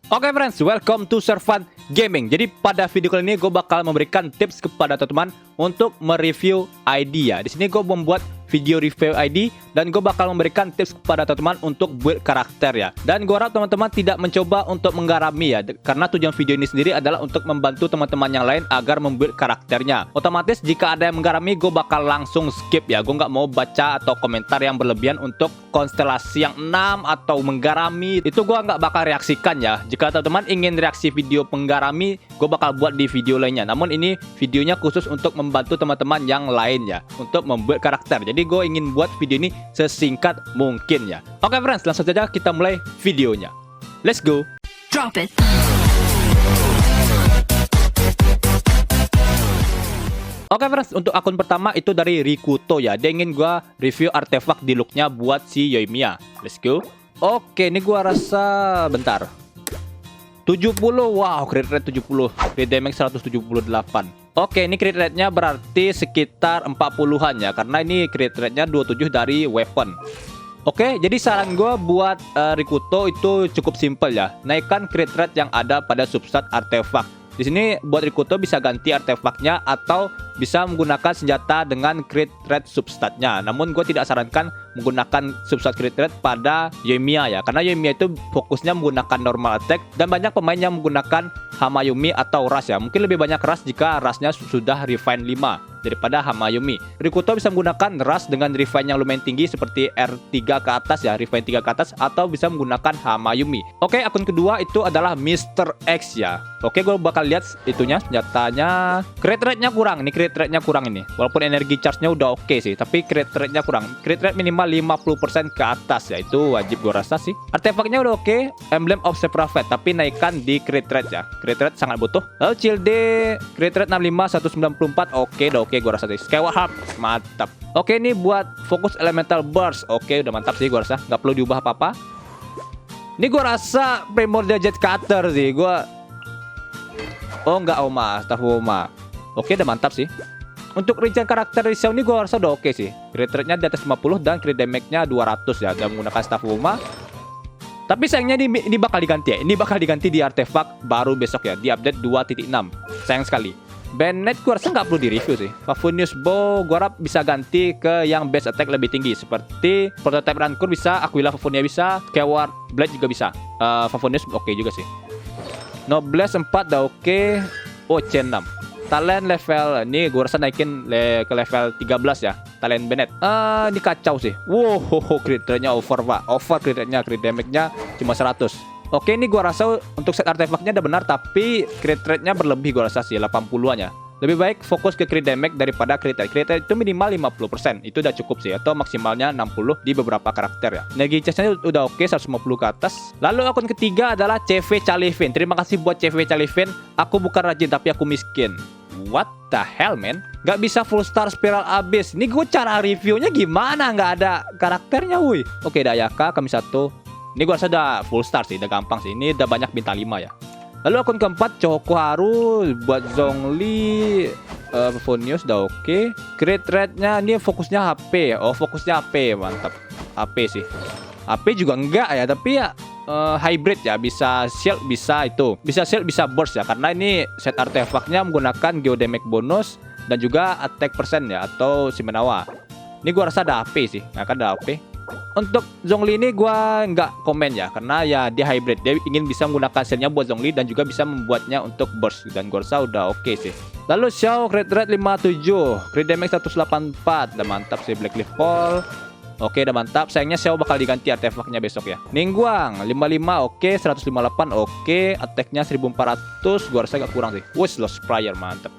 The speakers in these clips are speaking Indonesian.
Oke friends, welcome to Servan Gaming. Jadi pada video kali ini gue bakal memberikan tips kepada teman-teman untuk mereview ID ya. Di sini gue membuat video review ID dan gue bakal memberikan tips kepada teman-teman untuk build karakter ya. Dan gue harap teman-teman tidak mencoba untuk menggarami ya, karena tujuan video ini sendiri adalah untuk membantu teman-teman yang lain agar membuild karakternya. Otomatis jika ada yang menggarami, gue bakal langsung skip ya. Gue nggak mau baca atau komentar yang berlebihan untuk konstelasi yang 6 atau menggarami. Itu gue nggak bakal reaksikan ya. Jika teman-teman ingin reaksi video penggarami, gue bakal buat di video lainnya. Namun ini videonya khusus untuk membantu teman-teman yang lain ya, untuk membuat karakter. Jadi gue ingin buat video ini sesingkat mungkin ya. Oke friends, langsung saja kita mulai videonya. Let's go. Drop it. Oke friends, untuk akun pertama itu dari Rikuto ya. Dia ingin gua review artefak di looknya buat si Yoimiya. Let's go. Oke, ini gua rasa bentar. 70, wow, crit rate 70, crit damage 178. Oke, ini crit rate-nya berarti sekitar 40-an ya, karena ini crit rate-nya 27 dari weapon. Oke, jadi saran gue buat Rikuto itu cukup simple ya. Naikkan crit rate yang ada pada substat artefak. Di sini buat Rikuto bisa ganti artefaknya atau bisa menggunakan senjata dengan crit rate substatnya. Namun gue tidak sarankan menggunakan substat crit rate pada Yoimiya ya, karena Yoimiya itu fokusnya menggunakan normal attack dan banyak pemain yang menggunakan Hamayumi atau Rush ya. Mungkin lebih banyak Rush jika Rushnya sudah refine 5 daripada Hamayumi. Rikuto bisa menggunakan Rush dengan refine yang lumayan tinggi seperti R3 ke atas ya, refine 3 ke atas, atau bisa menggunakan Hamayumi. Oke, akun kedua itu adalah Mr. X ya. Oke, gue bakal lihat itunya, senjatanya. Crit rate-nya kurang, ini crit rate-nya kurang ini. Walaupun energi charge-nya udah oke sih, tapi crit rate-nya kurang. Crit rate minimal 50% ke atas ya, itu wajib gue rasa sih. Artefaknya udah oke, Emblem of Sephirafet, tapi naikkan di crit rate ya. Crit rate sangat butuh. Lalu Childe, crit rate 65, 194, oke, udah oke gue rasa sih. Skyward Harp, mantap. Oke, ini buat fokus Elemental Burst, oke, udah mantap sih gue rasa. Nggak perlu diubah apa-apa. Ini gue rasa Primordial Jet Cutter sih, gue. Oh nggak, Oma, staff Oma. Oke, udah mantap sih. Untuk rincian karakter di Xiao ini gue rasa udah oke sih. Crit rate-nya di atas 50 dan crit damage-nya 200 ya. Dan menggunakan staff Uma. Tapi sayangnya ini bakal diganti ya. Ini bakal diganti di artefak baru besok ya, di update 2.6. Sayang sekali. Bennett gue rasa nggak perlu di-review sih. Favonius Bow gue harap bisa ganti ke yang base attack lebih tinggi. Seperti Prototype Rancor bisa, Aquila Favonia bisa, Skyward Blade juga bisa. Favonius oke juga sih. Noblesse 4 udah oke. Oh, C6. Talent level ini gue rasa naikin ke level 13 ya. Talent Bennett. Ini kacau sih. Wow, crit rate-nya over pak. Over crit rate-nya, crit damage-nya cuma 100. Oke, ini gue rasa untuk set artefaknya udah benar, tapi crit rate-nya berlebih gue rasa sih, 80-an ya. Lebih baik fokus ke crit damage daripada crit rate. Crit rate itu minimal 50%. Itu udah cukup sih, atau maksimalnya 60 di beberapa karakter ya. Energi chestnya udah oke, 150 ke atas. Lalu akun ketiga adalah CV Calivin. Terima kasih buat CV Calivin. Aku bukan rajin tapi aku miskin. What the hell man? Gak bisa full star spiral abis. Ini gue cara reviewnya gimana? Gak ada karakternya wuih. Oke, Dayaka kami satu. Ini gue rasa udah full star sih, udah gampang sih. Ini udah banyak bintang 5 ya. Lalu akun keempat Chokoharu buat Zhongli, Favonius udah oke. Crit rate-nya ini fokusnya HP. Oh, fokusnya HP, mantap. HP sih. HP juga enggak ya, tapi ya hybrid ya, bisa shield, bisa itu. Bisa shield, bisa burst ya, karena ini set artefaknya menggunakan geodamage bonus dan juga attack percent ya, atau Shimenawa. Ini gua rasa ada HP sih, nah kan ada HP. Untuk Zhongli ini gua nggak komen ya, karena ya dia hybrid. Dia ingin bisa menggunakan shieldnya buat Zhongli dan juga bisa membuatnya untuk burst, dan gua rasa udah oke sih. Lalu Xiao crit rate 57, crit damage 184, udah mantap sih. Blackleaf Fall. Oke, udah mantap. Sayangnya Xiao bakal diganti artefaknya besok ya. Ningguang 55 oke, 158 oke, attack-nya 1400, gua rasa agak kurang sih. Wush, Lost Prayer mantap.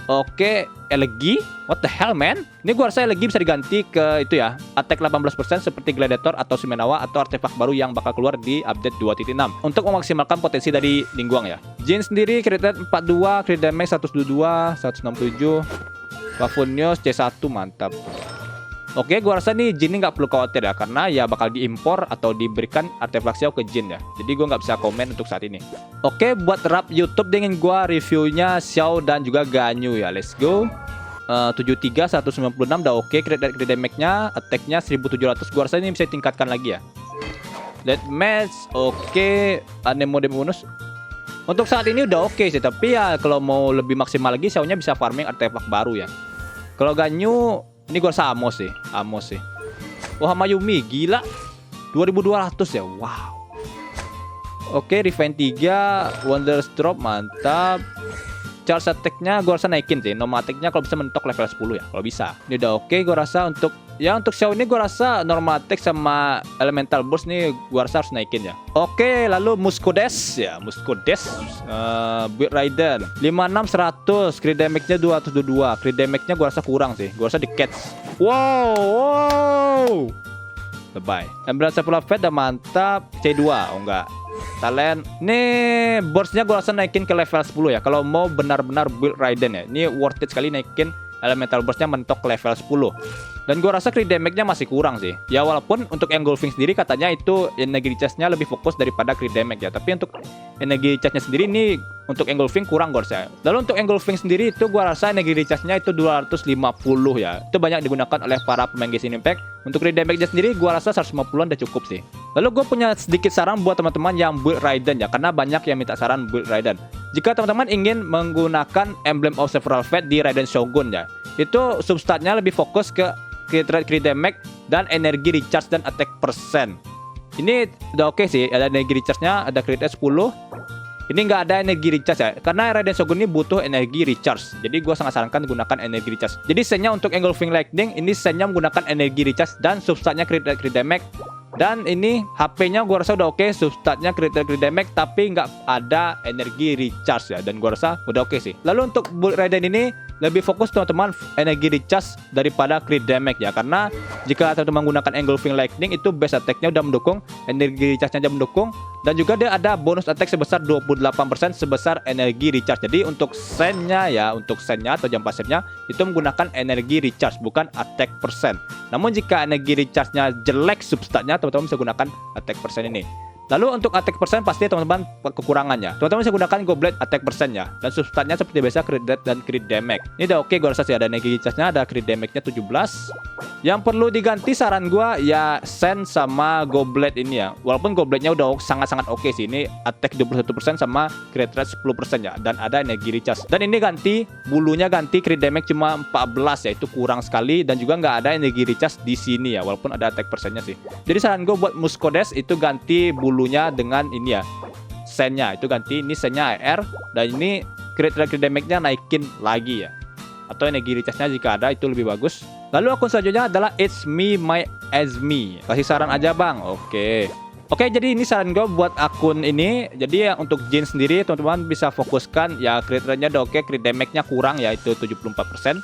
Oke, Elegi, what the hell man? Ini gua rasa Elegi bisa diganti ke itu ya, attack 18% seperti Gladiator atau Shimenawa atau artefak baru yang bakal keluar di update 2.6 untuk memaksimalkan potensi dari Ningguang ya. Jin sendiri crit rate 42, crit damage 122, 167. Favonius C1 mantap. Oke, gua rasa nih Jin ini nggak perlu khawatir ya, karena ya bakal diimpor atau diberikan artefak Xiao ke Jin ya. Jadi gua nggak bisa komen untuk saat ini. Oke, buat rap YouTube dengan gua reviewnya Xiao dan juga Ganyu ya. Let's go. 73, 196 udah oke. Crit damage-nya, attack-nya 1700. Gua rasa ini bisa ditingkatkan lagi ya. Deathmatch, oke. Anemone bonus. Untuk saat ini udah oke sih, tapi ya kalau mau lebih maksimal lagi, Xiaonya bisa farming artefak baru ya. Kalau Ganyu, ini gua rasa Amos sih. Wah, Mayumi, gila. 2200 ya, wow. Oke, Refine 3, Wonders Drop, mantap. Charge attack-nya gue rasa naikin sih. Normal attack-nya kalau bisa mentok level 10 ya, kalau bisa. Ini udah oke, gue rasa untuk Xiao ini gue rasa normal attack sama elemental burst nih gue rasa harus naikin ya. Oke, lalu Muscodes ya, Build Raiden 56 100, crit damage-nya 222. Crit damage-nya gue rasa kurang sih. Gue rasa di catch. Wow. Lebay. Emerald Sepulchre Fate udah mantap. C2, oh enggak. Talent. Nih burstnya gue rasa naikin ke level 10 ya. Kalau mau benar-benar build Raiden ya. Ini worth it sekali naikin elemental burstnya mentok level 10. Dan gue rasa crit damage-nya masih kurang sih. Ya walaupun untuk engulfing sendiri katanya itu energy charge-nya lebih fokus daripada crit damage ya. Tapi untuk energy charge-nya sendiri ini untuk engulfing kurang gue rasa. Lalu untuk engulfing sendiri itu gue rasa energy charge-nya itu 250 ya. Itu banyak digunakan oleh para pemain Genshin Impact. Untuk crit damage-nya sendiri gue rasa 150-an udah cukup sih. Lalu gue punya sedikit saran buat teman-teman yang build Raiden ya. Karena banyak yang minta saran build Raiden. Jika teman-teman ingin menggunakan Emblem of Several Fate di Raiden Shogun ya, itu substatnya lebih fokus ke crit damage dan energi recharge dan attack persen. Ini udah oke sih, ada energi recharge-nya, ada crit 10. Ini nggak ada energi recharge ya, karena Raiden Shogun ini butuh energi recharge. Jadi gue sangat sarankan gunakan energi recharge. Jadi sennya untuk Engulfing Lightning, ini sennya menggunakan energi recharge dan substatnya crit damage. Dan ini HP-nya gue rasa udah oke, substatnya crit damage tapi nggak ada energi recharge ya. Dan gue rasa udah oke sih. Lalu untuk build Raiden ini lebih fokus teman-teman energi recharge daripada crit damage ya. Karena jika teman-teman menggunakan Engulfing Lightning itu base attack-nya udah mendukung, energi recharge-nya udah mendukung, dan juga dia ada bonus attack sebesar 28% sebesar energi recharge. Jadi untuk sennya ya, untuk sennya atau jam pasifnya itu menggunakan energi recharge bukan attack persen. Namun jika energi recharge-nya jelek substatnya, teman-teman bisa gunakan attack persen ini. Lalu untuk attack persen pasti teman-teman kekurangannya. Teman-teman bisa gunakan Goblet attack persen ya. Dan substatnya seperti biasa crit rate dan crit damage. Ini udah oke gue rasa sih, ada energi charge-nya, ada crit damage-nya 17. Yang perlu diganti saran gue ya Sen sama Goblet ini ya. Walaupun Gobletnya udah sangat-sangat oke sih. Ini attack 21% sama crit rate 10% ya. Dan ada energi recharge. Dan ini ganti, bulunya ganti, crit damage cuma 14 ya. Itu kurang sekali. Dan juga nggak ada energi recharge di sini ya. Walaupun ada attack persennya sih. Jadi saran gue buat Muscodes itu ganti bulunya dengan ini ya. Sennya itu ganti, ini sennya AR. Dan ini crit damage-nya naikin lagi ya. Atau energi recharge-nya jika ada itu lebih bagus. Lalu akun selanjutnya adalah It's Me My As Me. Kasih saran aja bang. Oke, jadi ini saran gue buat akun ini. Jadi ya untuk Jin sendiri teman-teman bisa fokuskan ya, crit rate-nya udah oke, crit damage-nya kurang yaitu 74%.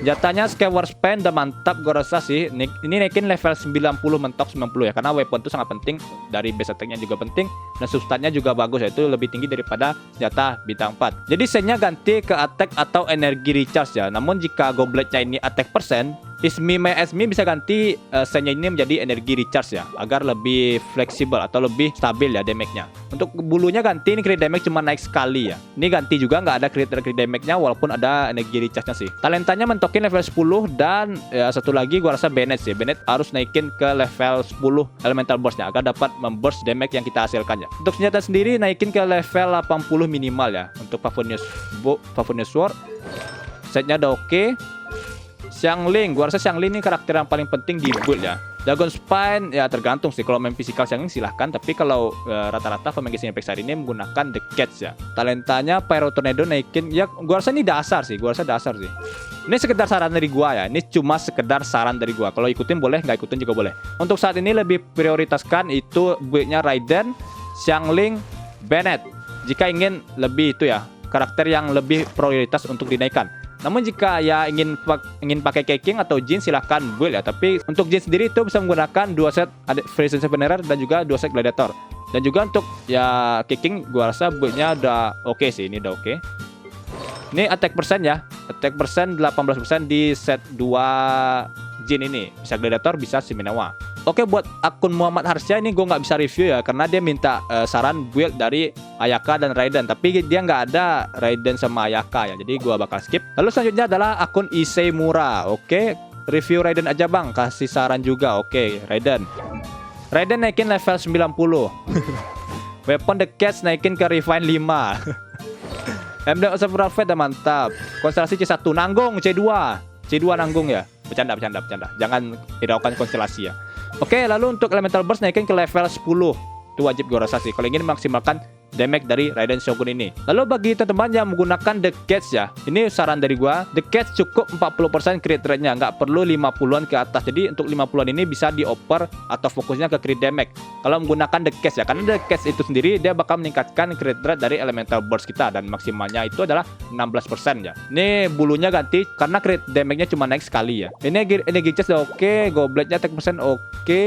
Jatahnya Skyward Span udah mantap gue rasa sih. Ini naikin level 90 mentok 90 ya. Karena weapon itu sangat penting. Dari base attack-nya juga penting. Dan substatnya juga bagus ya. Itu lebih tinggi daripada senjata bintang 4. Jadi sennya ganti ke attack atau energi recharge ya. Namun jika gobletnya ini attack persen, It's Me My As Me bisa ganti sennya ini menjadi energi recharge ya. Agar lebih fleksibel atau lebih stabil ya damage-nya. Untuk bulunya ganti, ini crit damage cuma naik sekali ya. Ini ganti juga nggak ada crit damage-nya walaupun ada energi recharge-nya sih. Talentanya mentokin level 10 dan ya, satu lagi gua rasa Bennett sih. Bennett harus naikin ke level 10 elemental burst-nya agar dapat memburst damage yang kita hasilkan ya. Untuk senjata sendiri naikin ke level 80 minimal ya. Untuk Favonius Sword setnya udah oke. Xiangling, gua rasa Xiangling ini karakter yang paling penting di build ya. Dragon Spine ya tergantung sih, kalau main physical Xiangling silahkan. Tapi kalau rata-rata pemain Genshin Impact saat ini menggunakan The Cats ya. Talentanya Pyro Tornado naikin ya, gua rasa ini dasar sih. Ini sekedar saran dari gua ya. Ini cuma sekedar saran dari gua. Kalau ikutin boleh, nggak ikutin juga boleh. Untuk saat ini lebih prioritaskan itu build-nya Raiden, Xiangling, Bennett. Jika ingin lebih itu ya, karakter yang lebih prioritas untuk dinaikkan. Namun jika ya ingin pakai Keqing atau Jin silahkan build ya. Tapi untuk Jin sendiri itu bisa menggunakan 2 set Freezing Venerer dan juga 2 set Gladiator. Dan juga untuk ya Keqing gua rasa build-nya udah oke sih. Ini udah oke. Ini attack persen ya. Attack persen 18% di set 2 Jin ini. Bisa Gladiator, bisa Shimenawa. Oke, buat akun Muhammad Harsya ini gue nggak bisa review ya, karena dia minta saran build dari Ayaka dan Raiden. Tapi dia nggak ada Raiden sama Ayaka ya, jadi gue bakal skip. Lalu selanjutnya adalah akun Issei Mura. Oke, review Raiden aja bang, kasih saran juga. Oke, Raiden. Raiden naikin level 90. Weapon the Cats naikin ke Refine 5. MD Observer Fate udah mantap. Konstelasi C1 nanggung, C2 nanggung ya. Bercanda. Jangan hiraukan konstelasi ya. Oke, lalu untuk Elemental Burst naikin ke level 10. Itu wajib gue rasa sih kalau ingin memaksimalkan damage dari Raiden Shogun ini. Lalu bagi teman-teman yang menggunakan The Cats ya, ini saran dari gua, The Cats cukup 40% crit rate-nya, nggak perlu 50-an ke atas. Jadi untuk 50-an ini bisa dioper atau fokusnya ke crit damage kalau menggunakan The Cats ya, karena The Cats itu sendiri dia bakal meningkatkan crit rate dari Elemental Burst kita dan maksimalnya itu adalah 16% ya. Ini bulunya ganti karena crit damage-nya cuma naik sekali ya. Ini energi chest udah oke, gobletnya attack percent oke.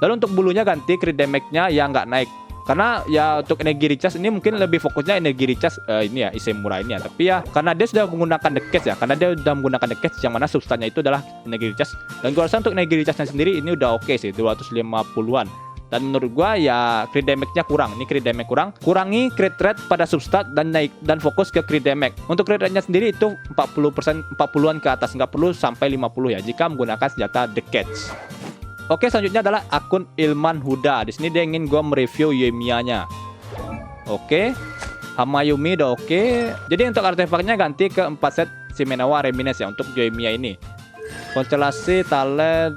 Lalu untuk bulunya ganti, crit damage-nya ya nggak naik. Karena ya untuk energi recharge ini mungkin lebih fokusnya energi recharge ini ya Isemura ini ya. Tapi ya karena dia sudah menggunakan The Cats ya, karena dia sudah menggunakan The Cats yang mana substannya itu adalah energi recharge. Dan gua rasa untuk energi recharge sendiri ini udah oke sih, 250-an. Dan menurut gua ya crit damage-nya kurang. Ini crit damage kurang. Kurangi crit rate pada substat dan naik dan fokus ke crit damage. Untuk crit rate-nya sendiri itu 40%, 40-an ke atas, nggak perlu sampai 50 ya jika menggunakan senjata The Cats. Oke, selanjutnya adalah akun Ilman Huda. Di sini dia ingin gue mereview Yoimiya-nya. Oke, Hamayumi udah oke. Jadi untuk artefaknya ganti ke 4 set Shimenawa Reminiscence ya untuk Yoimiya ini. Konstelasi talent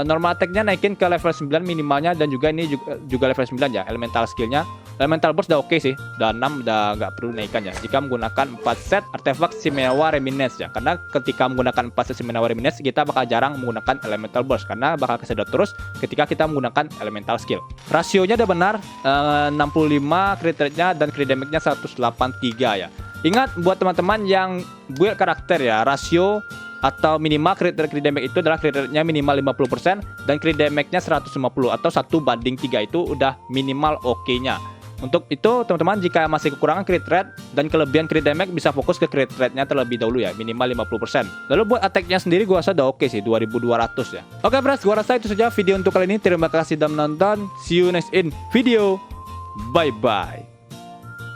normal attack-nya naikin ke level 9 minimalnya, dan juga ini juga level 9 ya. Elemental skill-nya, Elemental Burst udah oke sih, udah 6, udah nggak perlu naikkan ya jika menggunakan 4 set artefak Shimenawa Reminiscence ya. Karena ketika menggunakan 4 set Shimenawa Reminiscence kita bakal jarang menggunakan Elemental Burst karena bakal kesedot terus ketika kita menggunakan Elemental skill. Rasionya udah benar, 65 crit rate-nya dan crit damage-nya 183 ya. Ingat buat teman-teman yang build karakter ya, rasio atau minimal crit damage itu adalah crit rate-nya minimal 50% dan crit damage-nya 150 atau 1:3 itu udah minimal oke-nya. Untuk itu teman-teman jika masih kekurangan crit rate dan kelebihan crit damage bisa fokus ke crit rate-nya terlebih dahulu ya, minimal 50%. Lalu buat attack-nya sendiri gua rasa udah oke sih, 2200 ya. Oke bros, gua rasa itu saja video untuk kali ini. Terima kasih sudah menonton. See you next in video. Bye bye.